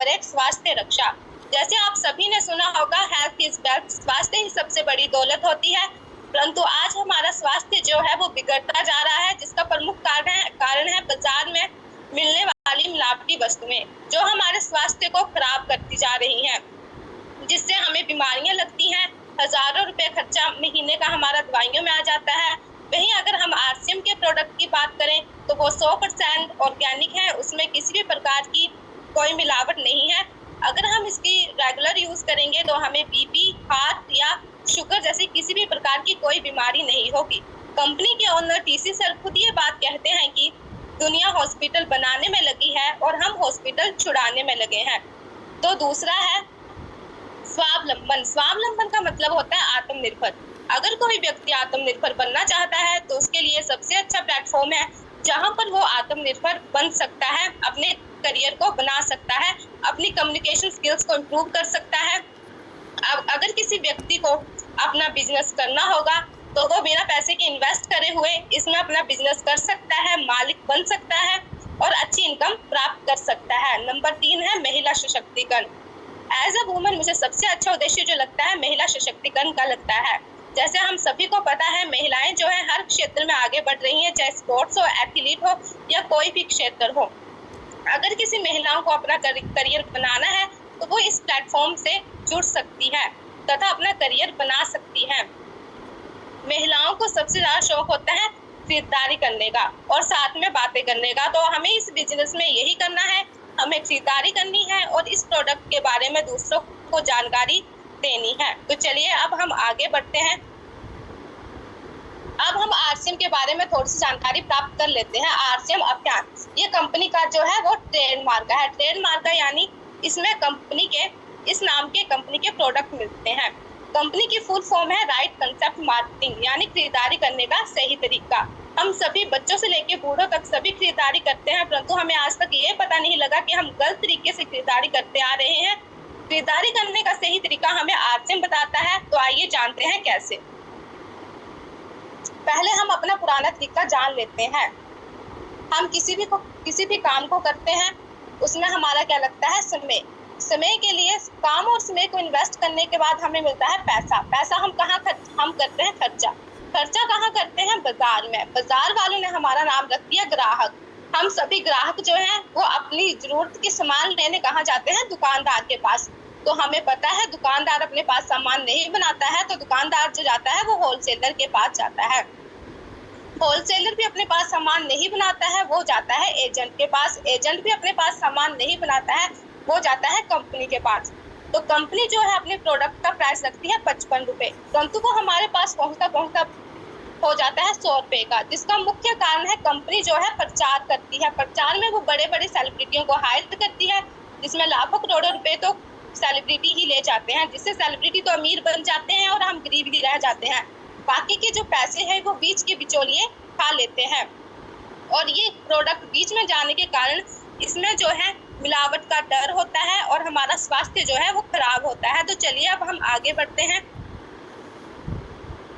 करें स्वास्थ्य रक्षा। जैसे आप सभी ने सुना होगा, हेल्थ इज वेल्थ, स्वास्थ्य ही सबसे बड़ी दौलत होती है। परंतु आज हमारा स्वास्थ्य जो है वो बिगड़ता जा रहा है, जिसका प्रमुख कारण है बाजार में मिलने वाली मिलावटी वस्तुएं, जो हमारे स्वास्थ्य को खराब करती जा रही हैं, जिससे हमें बीमारियां लगती हैं। हजारों रुपए खर्चा महीने का हमारा दवाइयों में आ जाता है। वहीं अगर हम आरसीएम के प्रोडक्ट की बात करें तो वो 100% ऑर्गेनिक है, उसमें किसी भी प्रकार की कोई मिलावट नहीं है। अगर हम इसकी रेगुलर यूज करेंगे तो हमें बीपी, हार्ट या शुगर जैसी किसी भी प्रकार की कोई बीमारी नहीं होगी। कंपनी के ओनर टीसी सर खुद ये बात कहते हैं कि दुनिया हॉस्पिटल बनाने में लगी है और हम हॉस्पिटल छुड़ाने में लगे हैं। तो दूसरा है स्वावलंबन। स्वावलंबन का मतलब होता है आत्मनिर्भर। अगर कोई व्यक्ति आत्मनिर्भर बनना चाहता है तो उसके लिए सबसे अच्छा प्लेटफॉर्म है जहां पर वो आत्मनिर्भर बन सकता है, अपने करियर को बना सकता है, अपनी कम्युनिकेशन स्किल्स को इम्प्रूव कर सकता है। अगर किसी व्यक्ति को अपना बिजनेस करना होगा तो वो बिना पैसे के इन्वेस्ट करे हुए इसमें अपना बिजनेस कर सकता है, मालिक बन सकता है और अच्छी इनकम प्राप्त कर सकता है। नंबर 3 है महिला सशक्तिकरण। एज अ वुमन मुझे सबसे अच्छा उद्देश्य जो लगता है महिला सशक्तिकरण का लगता है। जैसे हम सभी को पता है, महिलाएं जो है हर क्षेत्र में आगे बढ़ रही हैं, चाहे स्पोर्ट्स हो, एथलीट हो या कोई भी क्षेत्र हो। अगर किसी महिलाओं को अपना करियर बनाना है तो वो इस प्लेटफॉर्म से जुड़ सकती है तथा अपना करियर बना सकती है। महिलाओं को सबसे ज्यादा शौक होता है खरीदारी करने का और साथ में बातें करने का। तो हमें इस बिजनेस में यही करना है, हमें खरीदारी करनी है और इस प्रोडक्ट के बारे में दूसरों को जानकारी देनी है। तो चलिए अब हम आगे बढ़ते हैं। अब हम आरसीएम के बारे में थोड़ी सी जानकारी प्राप्त कर लेते हैं। आरसीएम अभियान ये कंपनी का जो है वो ट्रेडमार्क है। ट्रेडमार्क है यानी इसमें कंपनी के इस नाम के कंपनी के प्रोडक्ट मिलते हैं। कंपनी की फुल फॉर्म है राइट कंसेप्ट मार्केटिंग, यानी खरीदारी करने का सही तरीका। हम सभी बच्चों से लेकर बूढ़ों तक सभी खरीदारी करते हैं, परंतु हमें आज तक ये पता नहीं लगा कि हम गलत तरीके से खरीदारी करते आ रहे हैं। खरीदारी करने का सही तरीका हमें आरसीएम बताता है। तो आइए जानते हैं कैसे। पहले हम अपना पुराना तरीका जान लेते हैं। हम किसी भी काम को करते हैं, उसमें हमारा क्या लगता है, समय के लिए काम और समय को इन्वेस्ट करने के बाद हमें मिलता है पैसा। पैसा हम कहाँ हम करते हैं खर्चा कहाँ करते हैं, बाजार में। बाजार वालों ने हमारा नाम रख दिया ग्राहक। हम सभी ग्राहक जो हैं वो अपनी जरूरत के सामान लेने कहाँ जाते हैं, दुकानदार के पास। तो हमें पता है दुकानदार अपने पास सामान नहीं बनाता है, तो दुकानदार जो जाता है वो होलसेलर के पास जाता है। होलसेलर भी अपने पास सामान नहीं बनाता है, वो जाता है एजेंट के पास। एजेंट भी अपने पास सामान नहीं बनाता है, वो जाता है कंपनी के पास। तो कंपनी जो है अपने प्रोडक्ट का प्राइस रखती है 55 रुपए, परंतु वो हमारे पास पहुंचता हो जाता है 100 रुपए का। जिसका मुख्य कारण है कंपनी जो है प्रचार करती है। प्रचार में वो बड़े बड़े सेलिब्रिटियों को हायर करती है, जिसमें लाखों करोड़ों रुपए तो सेलिब्रिटी ही ले जाते हैं, जिससे सेलिब्रिटी तो अमीर बन जाते हैं और हम गरीब ही रह जाते हैं। बाकी के जो पैसे हैं वो बीच के बिचौलिए खा लेते हैं और ये प्रोडक्ट बीच में जाने के कारण इसमें जो है मिलावट का डर होता है और हमारा स्वास्थ्य जो है वो खराब होता है। तो चलिए अब हम आगे बढ़ते हैं।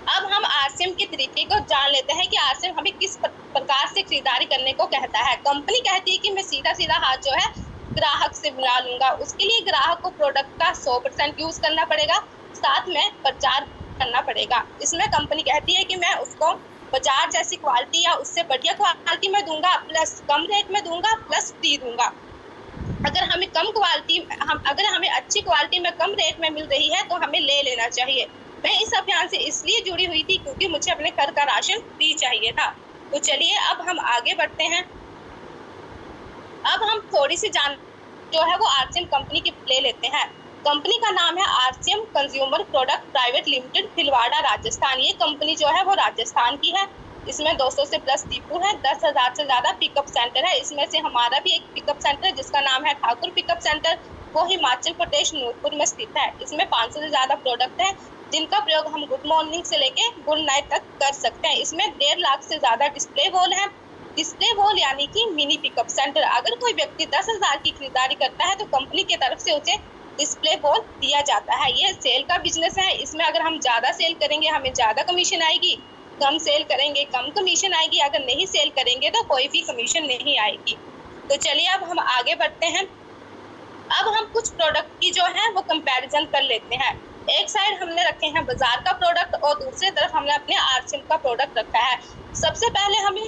अब हम आरसीएम के तरीके को जान लेते हैं कि आरसीएम हमें किस प्रकार से खरीदारी करने को कहता है। कंपनी कहती है कि मैं सीधा हाथ जो है ग्राहक से मिला लूंगा। उसके लिए ग्राहक को प्रोडक्ट का 100% यूज करना पड़ेगा, साथ में प्रचार करना पड़ेगा। इसमें कंपनी कहती है कि मैं उसको बाजार जैसी क्वालिटी या उससे बढ़िया क्वालिटी में दूंगा, प्लस कम रेट में दूंगा, प्लस फ्री दूंगा। अगर हमें अच्छी क्वालिटी में कम रेट में मिल रही है तो हमें ले लेना चाहिए। मैं इस अभियान से इसलिए जुड़ी हुई थी क्योंकि मुझे अपने घर का राशन फ्री चाहिए था। तो चलिए अब हम आगे बढ़ते हैं। अब हम थोड़ी सी जान जो है वो आरसीएम कंपनी की ले लेते हैं। कंपनी का नाम है RCM consumer product private limited, Bhilwara, Rajasthan. ये कंपनी जो है वो राजस्थान की है। इसमें 200 से प्लस डिपो है, 10,000 से ज्यादा पिकअप सेंटर है। इसमें से हमारा भी एक पिकअप सेंटर है जिसका नाम है ठाकुर पिकअप सेंटर, वो हिमाचल प्रदेश नूरपुर में स्थित है। इसमें 500 से ज्यादा प्रोडक्ट है जिनका प्रयोग हम गुड मॉर्निंग से लेके गुड नाइट तक कर सकते हैं। इसमें 1.5 लाख से ज्यादा डिस्प्ले वॉल है। डिस्प्ले वॉल यानी कि मिनी पिकअप सेंटर। अगर कोई व्यक्ति 10,000 की खरीदारी करता है तो कंपनी की तरफ से उसे डिस्प्ले वॉल दिया जाता है। ये सेल का बिजनेस है। इसमें अगर हम ज्यादा सेल करेंगे हमें ज्यादा कमीशन आएगी, कम सेल करेंगे कम कमीशन आएगी, अगर नहीं सेल करेंगे तो कोई भी कमीशन नहीं आएगी। तो चलिए अब हम आगे बढ़ते हैं। अब हम कुछ प्रोडक्ट की जो है वो कंपैरिजन कर लेते हैं। एक साइड हमने रखे हैं बाजार का प्रोडक्ट और दूसरी तरफ हमने अपने आरसीएम का प्रोडक्ट रखा है। सबसे पहले हमें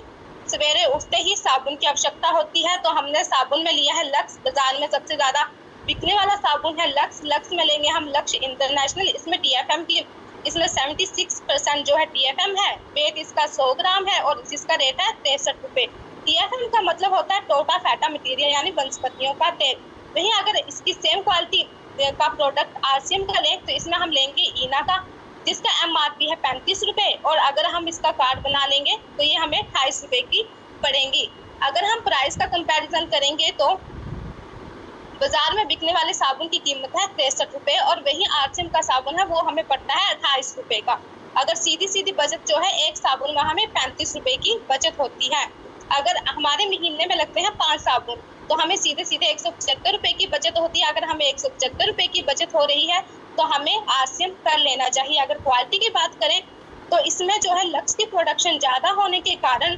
सवेरे उठते ही साबुन की आवश्यकता होती है, तो हमने साबुन में लिया है लक्स। बाजार में सबसे ज्यादा बिकने वाला साबुन है लक्स। लक्स में लेंगे हम लक्स इंटरनेशनल। इसमें टीएफएम की 76% जो है टीएफएम है। वेट इसका 100 ग्राम है और जिसका रेट है 63 रुपए। टीएफएम का मतलब होता है टोटा फैटा मटेरियल, यानी वनस्पतियों का तेल। वहीं अगर इसकी सेम क्वालिटी का प्रोडक्ट आरसीएम का लें तो इसमें हम लेंगे ईना का, जिसका एमआरपी है 35 रुपए, और अगर हम इसका कार्ड बना लेंगे तो ये हमें 28 रुपए की पड़ेंगी। अगर हम प्राइस का कंपैरिजन करेंगे तो बाजार में बिकने वाले साबुन की कीमत है 63 रुपए और वही आरसीएम का साबुन है वो हमें पड़ता है 28 रुपए का। अगर सीधी बचत जो है एक साबुन में हमें 35 रुपए की बचत होती है। अगर हमारे महीने में लगते हैं 5 साबुन तो हमें सीधे 175 रुपए की बचत होती है। अगर हमें 175 रुपए की बचत हो रही है तो हमें आरसीएम कर लेना चाहिए। अगर क्वालिटी की बात करें तो इसमें जो है लक्स की प्रोडक्शन ज्यादा होने के कारण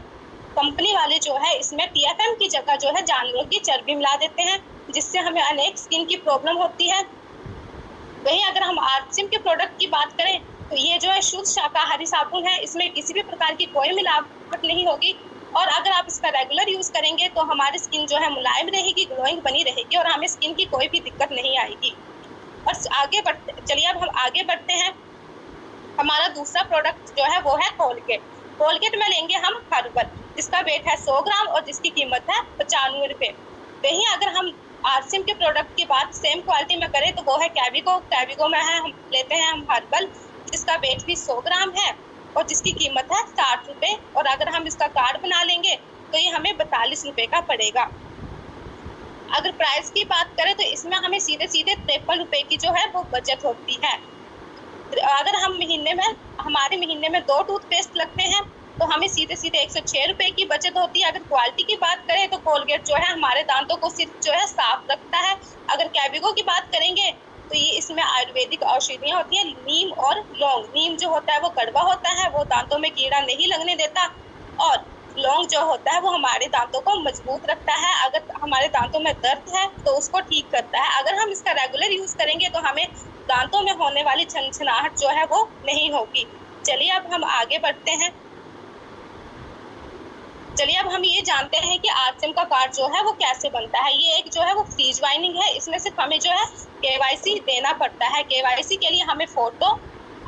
कंपनी वाले जो है इसमें टीएफएम की जगह जो है जानवरों की चर्बी मिला देते हैं, जिससे हमें अनेक स्किन की प्रॉब्लम होती है। वहीं अगर हम आरसीएम के प्रोडक्ट की बात करें तो ये जो है शुद्ध शाकाहारी साबुन है। इसमें किसी भी प्रकार की कोई मिलावट नहीं होगी और अगर आप इसका रेगुलर यूज करेंगे तो हमारी स्किन जो है मुलायम रहेगी, ग्लोइंग बनी रहेगी और हमें स्किन की कोई भी दिक्कत नहीं आएगी। और चलिए अब हम आगे बढ़ते हैं। हमारा दूसरा प्रोडक्ट जो है वो है कोलगेट। कोलगेट में लेंगे हम हर्बल, जिसका वेट है 100 ग्राम और जिसकी कीमत है 95 रुपए। वहीं अगर हम आरसीएम के प्रोडक्ट की बात सेम क्वालिटी में करें तो वो है कैविगो। कैविगो में है हम लेते हैं हम हर्बल, जिसका वेट भी 100 ग्राम है और जिसकी कीमत है 60 रुपए, और अगर हम इसका कार्ड बना लेंगे तो ये हमें 42 रुपए का पड़ेगा। अगर प्राइस की बात करें तो इसमें हमें सीधे 53 रुपए की जो है वो बचत होती है। अगर हम हमारे महीने में 2 टूथपेस्ट लगते हैं तो हमें सीधे 106 रुपए की बचत होती है। अगर क्वालिटी की बात करें तो कोलगेट जो है हमारे दांतों को सिर्फ जो है साफ रखता है। अगर कैविगो की बात करेंगे तो ये इसमें आयुर्वेदिक औषधियाँ होती है, नीम और लौंग। नीम जो होता है वो कड़वा होता है, वो दांतों में कीड़ा नहीं लगने देता, और लौंग जो होता है वो हमारे दांतों को मजबूत रखता है। अगर हमारे दांतों में दर्द है तो उसको ठीक करता है। अगर हम इसका रेगुलर यूज करेंगे तो हमें दांतों में होने वाली छनछनाहट जो है वो नहीं होगी। चलिए अब हम आगे बढ़ते हैं। चलिए अब हम ये जानते हैं कि आरसीएम का कार्ड जो है वो कैसे बनता है। ये एक जो है वो फ्री ज्वाइनिंग है। इसमें सिर्फ हमें जो है केवाईसी देना पड़ता है। केवाईसी के लिए हमें फोटो,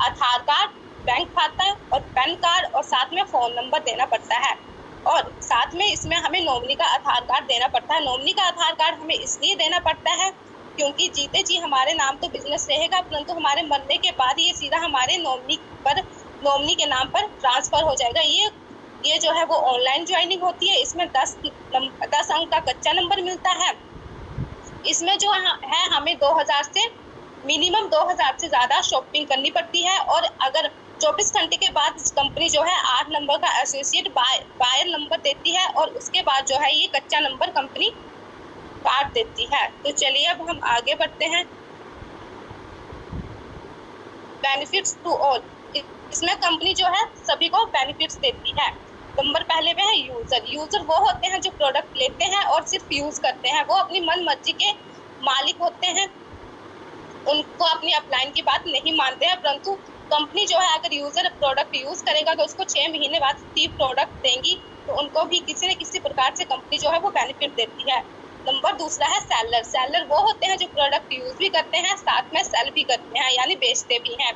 आधार कार्ड, बैंक खाता और पैन कार्ड और साथ में फोन नंबर देना पड़ता है, और साथ में इसमें हमें नॉमिनी का आधार कार्ड देना पड़ता है। नॉमिनी का आधार कार्ड हमें इसलिए देना पड़ता है क्योंकि जीते जी हमारे नाम तो बिजनेस रहेगा, परंतु हमारे मरने के बाद ये सीधा हमारे नॉमिनी के नाम पर ट्रांसफर हो जाएगा। ये जो है वो ऑनलाइन ज्वाइनिंग होती है। इसमें 10 अंक का कच्चा नंबर मिलता है। इसमें जो है हमें 2000 से मिनिमम 2000 से ज्यादा शॉपिंग करनी पड़ती है, और अगर 24 घंटे के बाद कंपनी जो है 8 नंबर का एसोसिएट बायर नंबर देती है, और उसके बाद जो है ये कच्चा नंबर कंपनी काट देती है। तो चलिए अब हम आगे बढ़ते हैं। बेनिफिट्स टू ऑल, इसमें कंपनी जो है सभी को बेनिफिट्स देती है। नंबर पहले पे है यूजर वो होते हैं जो प्रोडक्ट लेते हैं और सिर्फ यूज करते हैं। वो अपनी मन मर्जी के मालिक होते हैं, उनको अपनी अपलाइन की बात नहीं मानते हैं, परंतु कंपनी जो है अगर यूजर प्रोडक्ट यूज करेगा तो उसको 6 महीने बाद फ्री प्रोडक्ट देंगी, तो उनको भी किसी न किसी प्रकार से कंपनी जो है वो बेनिफिट देती है। नंबर दूसरा है सेलर वो होते हैं जो प्रोडक्ट यूज भी करते हैं, साथ में सेल भी करते हैं, यानी बेचते भी हैं।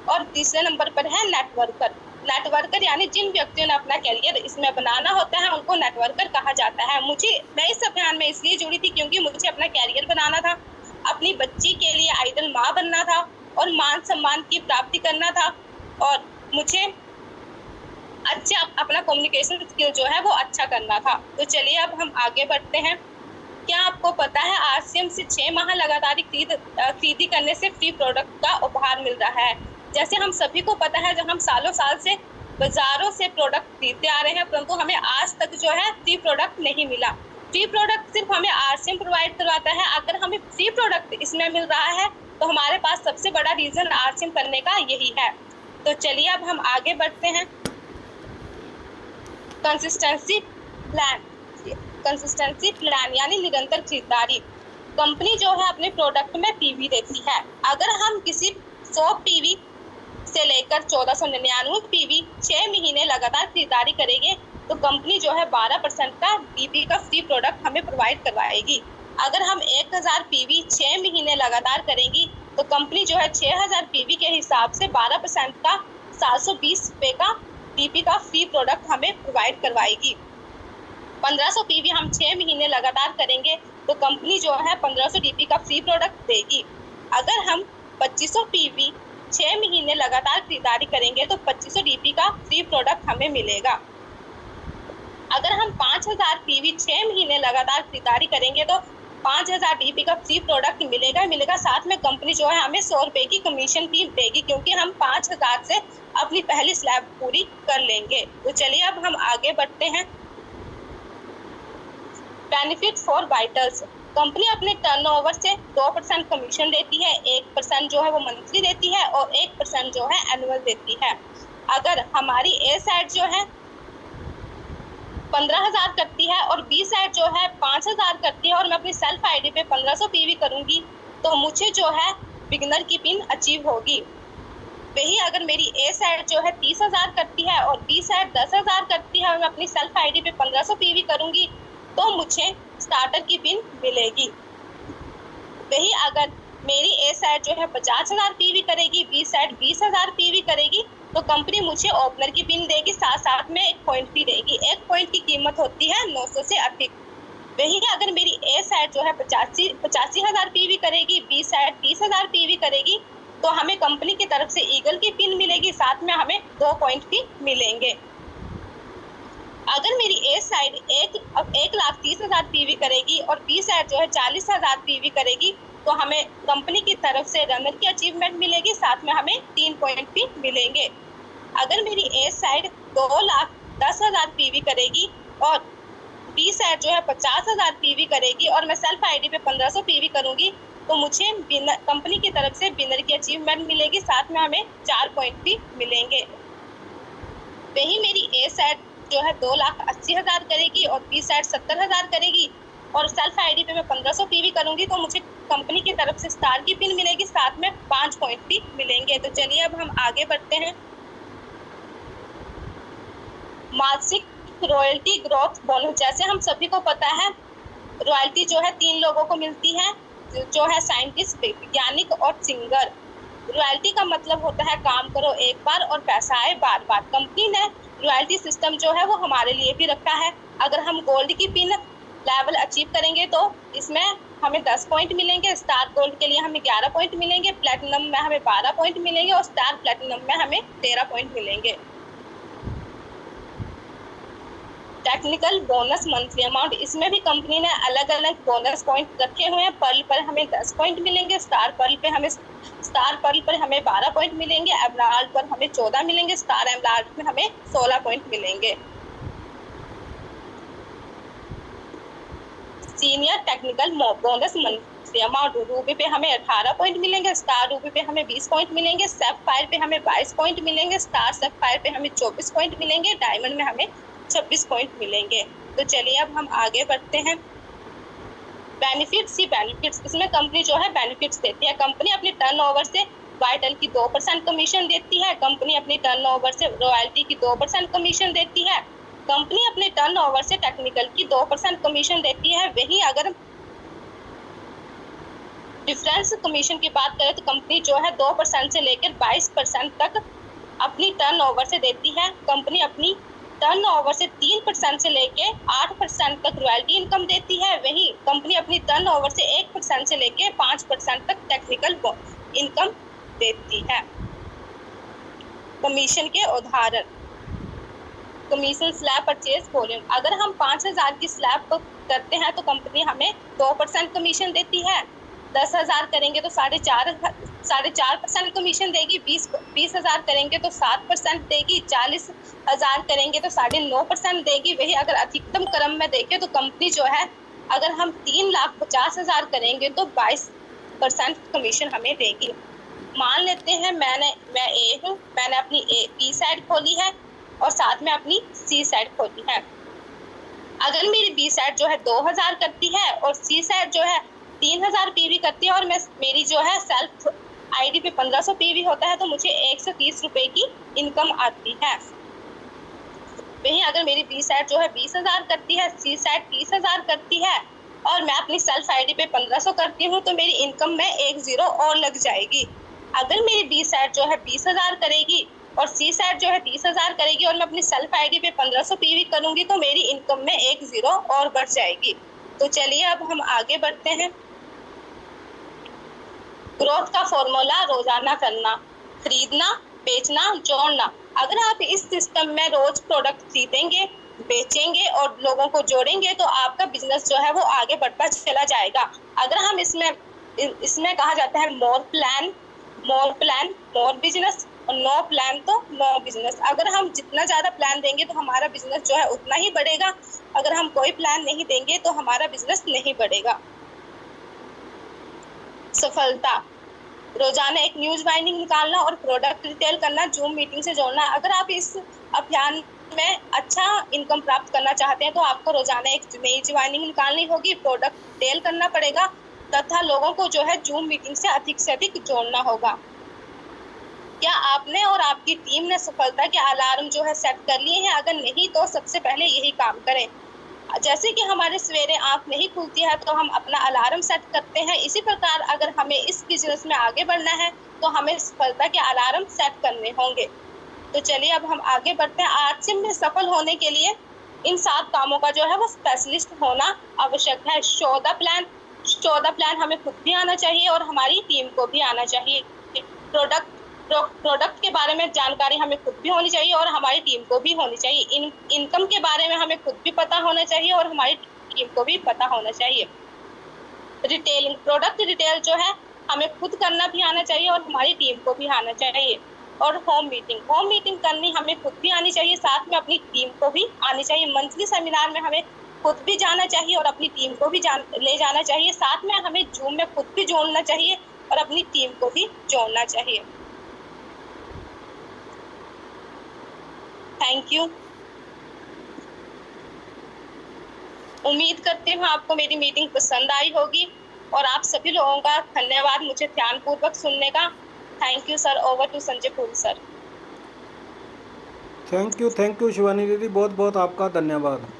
और तीसरे नंबर पर है नेटवर्कर यानी जिन व्यक्तियों ने अपना करियर इसमें बनाना होता है उनको नेटवर्कर कहा जाता है। मैं इस अभियान में इसलिए जुड़ी थी क्योंकि मुझे अपना करियर बनाना था, अपनी बच्ची के लिए आइडल माँ बनना था और मान सम्मान की प्राप्ति करना था, और मुझे अच्छा अपना कम्युनिकेशन स्किल जो है वो अच्छा करना था। तो चलिए अब हम आगे बढ़ते हैं। क्या आपको पता है आरसीएम से 6 माह लगातार खरीदी करने से फ्री प्रोडक्ट का उपहार मिल रहा है। जैसे हम सभी को पता है जब हम सालों साल से बाजारों से प्रोडक्ट खरीदते आ रहे हैं, परंतु हमें आज तक जो है फ्री प्रोडक्ट नहीं मिला। फ्री प्रोडक्ट सिर्फ हमें आरसीएम प्रोवाइड करवाता है। अगर हमें फ्री प्रोडक्ट इसमें मिल रहा है तो हमारे पास सबसे बड़ा रीजन आरसीएम करने का यही है। तो चलिए अब हम आगे बढ़ते हैं। कंसिस्टेंसी प्लान यानी निरंतर खरीदारी। कंपनी जो है अपने प्रोडक्ट में पीवी देती है। अगर हम किसी 100 पीवी से लेकर 1499 पीवी 6 महीने लगातार खरीदारी करेंगे तो कंपनी जो है 12% का डीपी का फ्री प्रोडक्ट हमें प्रोवाइड करवाएगी। अगर हम 1000 पीवी 6 महीने लगातार करेंगी तो कंपनी जो है 6000 पीवी के हिसाब से 12% का 720 रुपये का डीपी का फ्री प्रोडक्ट हमें प्रोवाइड करवाएगी। 1500 पीवी हम 6 महीने लगातार करेंगे तो कंपनी जो है 1500 डीपी का फ्री प्रोडक्ट देगी। अगर हम 2500 पीवी 6 महीने लगातार खरीदारी करेंगे तो 2500 डीपी का फ्री प्रोडक्ट हमें मिलेगा। अगर हम 5000 पीवी 6 महीने लगातार खरीदारी करेंगे तो 5000 डीपी का फ्री प्रोडक्ट मिलेगा। साथ में कंपनी जो है हमें 100 रुपये की कमीशन फी देगी, क्योंकि हम 5000 से अपनी पहली स्लैब पूरी कर लेंगे। तो चलिए अब हम आगे बढ़ते हैं। Benefit for biters. कंपनी अपने टर्नओवर से 2% कमीशन देती है, 1% जो है वो मंथली देती है और 1% जो है एनुअल देती है। अगर हमारी ए साइड जो है 15,000 करती है और बी साइड जो है 5,000 करती है और मैं अपनी सेल्फ आईडी पे 1500 पीवी करूंगी तो मुझे जो है बिगनर की पिन अचीव होगी। वही अगर मेरी ए साइड जो है 30,000 करती है और बी साइड 10,000 करती है और मैं अपनी सेल्फ आईडी पे 1500 पीवी करूंगी तो मुझे स्टार्टर की पिन मिलेगी। वही अगर मेरी ए साइड जो है 50,000 पीवी करेगी, बी साइड 20,000 पीवी करेगी तो कंपनी मुझे ओपनर की पिन देगी, साथ में 1 पॉइंट भी देगी। 1 पॉइंट की कीमत होती है 900 से अधिक। वही अगर मेरी ए साइड जो है 85,000 पीवी करेगी, बी साइड 30,000 पीवी करेगी तो हमें कंपनी की तरफ से ईगल की पिन मिलेगी, साथ में हमें 2 पॉइंट भी मिलेंगे। अगर मेरी ए साइड 1,30,000 पीवी करेगी और बी साइड जो है 40,000 पीवी करेगी तो हमें कंपनी की तरफ से रनर की अचीवमेंट मिलेगी, साथ में हमें 3 पॉइंट भी मिलेंगे। अगर मेरी ए साइड 2,10,000 पीवी करेगी और बी साइड जो है 50,000 पीवी करेगी और मैं सेल्फ आईडी पे 1500 पीवी करूंगी तो मुझे कंपनी की तरफ से विनर की अचीवमेंट मिलेगी, साथ में हमें 4 पॉइंट भी मिलेंगे। वही मेरी ए साइड जो है 2,80,000 करेगी और बी साइड 70,000 करेगी और सेल्फ आईडी पे मैं 1500 पीवी करूंगी तो मुझे कंपनी की तरफ से स्टार की पिन मिलेगी, साथ में 5 पॉइंट भी मिलेंगे। तो चलिए अब हम आगे बढ़ते हैं। मासिक रॉयल्टी ग्रोथ बोनस। जैसे हम सभी को पता है रॉयल्टी जो है 3 लोगों को मिलती है, जो है साइंटिस्ट, वैज्ञानिक और सिंगर। रॉयल्टी का मतलब होता है काम करो एक बार और पैसा आए बार बार। कंपनी ने रॉयल्टी सिस्टम जो है वो हमारे लिए भी रखा है। अगर हम गोल्ड की पिन लेवल अचीव करेंगे तो इसमें हमें 10 पॉइंट मिलेंगे, स्टार गोल्ड के लिए हमें 11 पॉइंट मिलेंगे, प्लेटिनम में हमें 12 पॉइंट मिलेंगे और स्टार प्लेटिनम में हमें 13 पॉइंट मिलेंगे। टेक्निकल बोनस मंथली अमाउंट, इसमें भी कंपनी ने अलग अलग बोनस पॉइंट रखे हुए हैं। पर्ल पर हमें 10 पॉइंट मिलेंगे, स्टार पर्ल पर हमें 12 पॉइंट मिलेंगे, एमराल्ड पर हमें 14 मिलेंगे, स्टार एमराल्ड में हमें 16 पॉइंट मिलेंगे। Senior technical bonus monthly amount, Ruby पे हमें 18 पॉइंट मिलेंगे, स्टार रूबी पे हमें 20 पॉइंट मिलेंगे, सैफायर पे हमें 22 पॉइंट मिलेंगे, स्टार सैफायर पे हमें 24 पॉइंट मिलेंगे, डायमंड में हमें 26 पॉइंट मिलेंगे। तो चलिए अब हम आगे बढ़ते हैं। बेनिफिट्स ही बेनिफिट्स, इसमें कंपनी जो है बेनिफिट्स देती है। कंपनी अपनी टर्नओवर से वाइटल की 2% कमीशन देती है। कंपनी अपनी टर्नओवर से रॉयल्टी की 2% कमीशन देती है। कंपनी अपने टर्नओवर से टेक्निकल की 2% कमीशन देती है। वही अगर डिफरेंस कमीशन की बात करें तो कंपनी जो है 2% से लेकर 22% तक अपनी टर्नओवर से देती है। कंपनी अपनी टर्नओवर से 3% से लेके 8% तक रॉयल्टी इनकम देती है। वही कंपनी अपनी टर्नओवर से 1% से लेके 5% तक टेक्निकल इनकम देती है। कमीशन के उदाहरण, कमीशन स्लैब परचेज वॉल्यूम। अगर हम 5,000 की स्लैब करते हैं तो कंपनी हमें 2% कमीशन देती है। 10,000 करेंगे तो 4.5% कमीशन देगी। 20,000 करेंगे तो 7% देगी। 40,000 करेंगे तो 9.5% देगी। वही अगर अधिकतम क्रम में देखें तो कंपनी जो है अगर हम 3,50,000 करेंगे तो 22% कमीशन हमें देगी। मान लेते हैं मैं ए हूँ, मैंने अपनी बी साइड खोली है और साथ में अपनी सी साइड खोली है। अगर मेरी बी साइड जो है 2,000 करती है और सी साइड जो है 3000 पीवी करती है और मेरी जो है सेल्फ आईडी पे 1500 पीवी होता है, तो मुझे 130 रुपए की इनकम आती है। वहीं अगर मेरी बी साइड जो है 20,000 करती है, सी साइड 30,000 करती है और मैं अपनी सेल्फ आईडी पे 1500 करती हूँ, तो मेरी इनकम में 1 जीरो और लग जाएगी। अगर मेरी बी साइड जो है 20,000 करेगी और सी साइड जो है 30,000 करेगी और मैं अपनी सेल्फ आईडी पे 1500 पीवी करूंगी, तो मेरी इनकम में 1 जीरो और बढ़ जाएगी। तो चलिए अब हम आगे बढ़ते हैं। ग्रोथ का फॉर्मूला रोजाना करना, खरीदना, बेचना, जोड़ना। अगर आप इस सिस्टम में रोज प्रोडक्ट खरीदेंगे, बेचेंगे और लोगों को जोड़ेंगे, तो आपका बिजनेस जो है वो आगे बढ़ता चला जाएगा। अगर हम इसमें कहा जाता है मोर प्लान मोर बिजनेस, और नो प्लान तो नो बिजनेस। अगर हम जितना ज्यादा प्लान देंगे तो हमारा बिजनेस जो है उतना ही बढ़ेगा। अगर हम कोई प्लान नहीं देंगे तो हमारा बिजनेस नहीं बढ़ेगा। सफलता, रोजाना एक न्यूज बाइंडिंग निकालना और प्रोडक्ट रिटेल करना, जूम मीटिंग से जोड़ना। अगर आप इस अभियान में अच्छा इनकम प्राप्त करना चाहते हैं तो आपको रोजाना एक नई ज्वाइनिंग निकालनी होगी, प्रोडक्ट रिटेल करना पड़ेगा तथा लोगों को जो है जूम मीटिंग से अधिक जोड़ना होगा। क्या आपने और आपकी टीम ने सफलता के अलार्म जो है सेट कर लिए हैं? अगर नहीं तो सबसे पहले यही काम करें। जैसे कि हमारे सवेरे आंख नहीं खुलती है तो हम अपना अलार्म सेट करते हैं, इसी प्रकार अगर हमें इस बिजनेस में आगे बढ़ना है तो हमें सफलता के अलार्म सेट करने होंगे। तो चलिए अब हम आगे बढ़ते हैं। आज में सफल होने के लिए इन 7 कामों का जो है वो स्पेशलिस्ट होना आवश्यक है। 14 प्लान हमें खुद भी आना चाहिए और हमारी टीम को भी आना चाहिए। प्रोडक्ट के बारे में जानकारी हमें खुद भी होनी चाहिए और हमारी टीम को भी होनी चाहिए। इनकम के बारे में हमें खुद भी पता होना चाहिए और हमारी टीम को भी पता होना चाहिए। रिटेलिंग, प्रोडक्ट रिटेल जो है हमें खुद करना भी आना चाहिए और हमारी टीम को भी आना चाहिए। और होम मीटिंग करनी हमें खुद भी आनी चाहिए, साथ में अपनी टीम को भी आनी चाहिए। मंथली सेमिनार में हमें खुद भी जाना चाहिए और अपनी टीम को भी ले जाना चाहिए। साथ में हमें जूम में खुद भी जोड़ना चाहिए और अपनी टीम को भी जोड़ना चाहिए। Thank you. उम्मीद करती हूँ आपको मेरी मीटिंग पसंद आई होगी और आप सभी लोगों का धन्यवाद मुझे ध्यानपूर्वक सुनने का। Thank you sir. Over to Sanjay Puri sir. Thank you Shivani दीदी, बहुत बहुत आपका धन्यवाद।